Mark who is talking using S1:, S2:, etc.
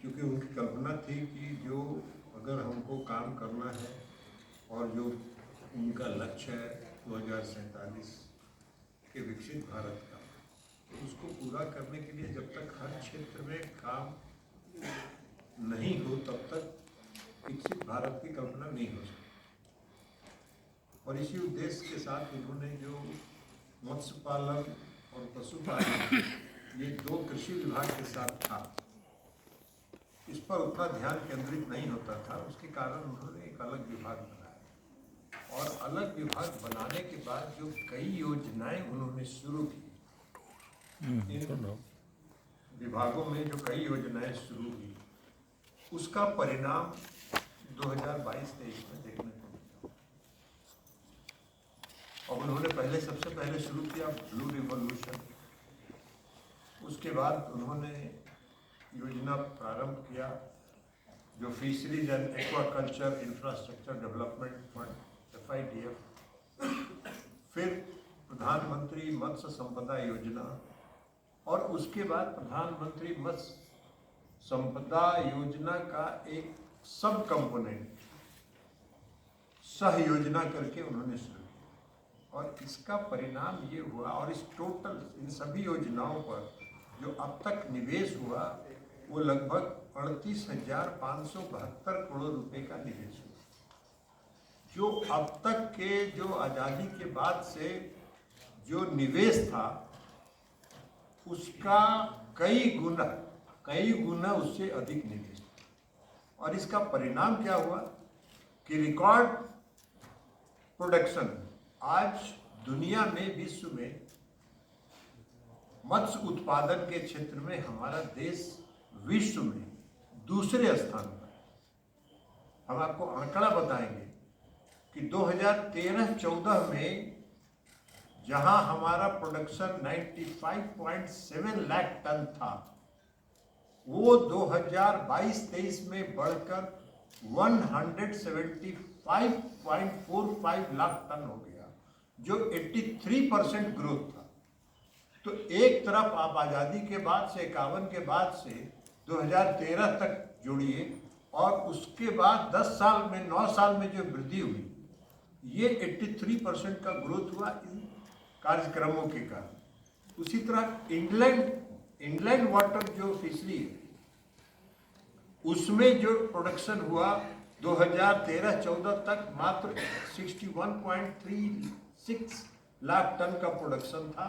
S1: क्योंकि उनकी कल्पना थी कि जो अगर हमको काम करना है और जो उनका लक्ष्य है 2047 के विकसित भारत का, तो उसको पूरा करने के लिए जब तक हर क्षेत्र में काम नहीं हो तब तक विकसित भारत की कल्पना नहीं हो सकती। और इसी उद्देश्य के साथ उन्होंने जो मत्स्य पालन और पशुपालन ये दो कृषि विभाग के साथ था, इस पर उतना ध्यान केंद्रित नहीं होता था। उसके कारण उन्होंने एक अलग विभाग बनाया और अलग विभाग बनाने के बाद जो कई योजनाएं उन्होंने शुरू की, इन विभागों में जो कई योजनाएं शुरू की, उसका परिणाम 2022-23 में देखने को मिला। और उन्होंने सबसे पहले शुरू किया ब्लू रिवॉल्यूशन। उसके बाद उन्होंने योजना प्रारंभ किया जो fisheries and aquaculture infrastructure development fund FIDF, फिर प्रधानमंत्री मत्स्य संपदा योजना, और उसके बाद प्रधानमंत्री मत्स्य संपदा योजना का एक सब कंपोनेंट सह योजना करके उन्होंने शुरू किया। और इसका परिणाम ये हुआ, और इस टोटल इन सभी योजनाओं पर जो अब तक निवेश हुआ वो लगभग 38,572 करोड़ रुपए का निवेश हुआ, जो अब तक के जो आज़ादी के बाद से जो निवेश था उसका कई गुना उससे अधिक निवेश था। और इसका परिणाम क्या हुआ कि रिकॉर्ड प्रोडक्शन, आज दुनिया में, विश्व में मत्स्य उत्पादन के क्षेत्र में हमारा देश विश्व में दूसरे स्थान पर। हम आपको आंकड़ा बताएंगे कि 2013-14 में जहां हमारा प्रोडक्शन 95.7 लाख टन था, वो 2022-23 में बढ़कर 175.45 लाख टन हो गया, जो 83% ग्रोथ था। तो एक तरफ आप आज़ादी के बाद से 51 के बाद से 2013 तक जोड़िए, और उसके बाद 10 साल में 9 साल में जो वृद्धि हुई, ये 83% का ग्रोथ हुआ इन कार्यक्रमों के कारण। उसी तरह इंग्लैंड वाटर जो फिशरी है, उसमें जो प्रोडक्शन हुआ 2013-14 तक मात्र 61.36 लाख टन का प्रोडक्शन था,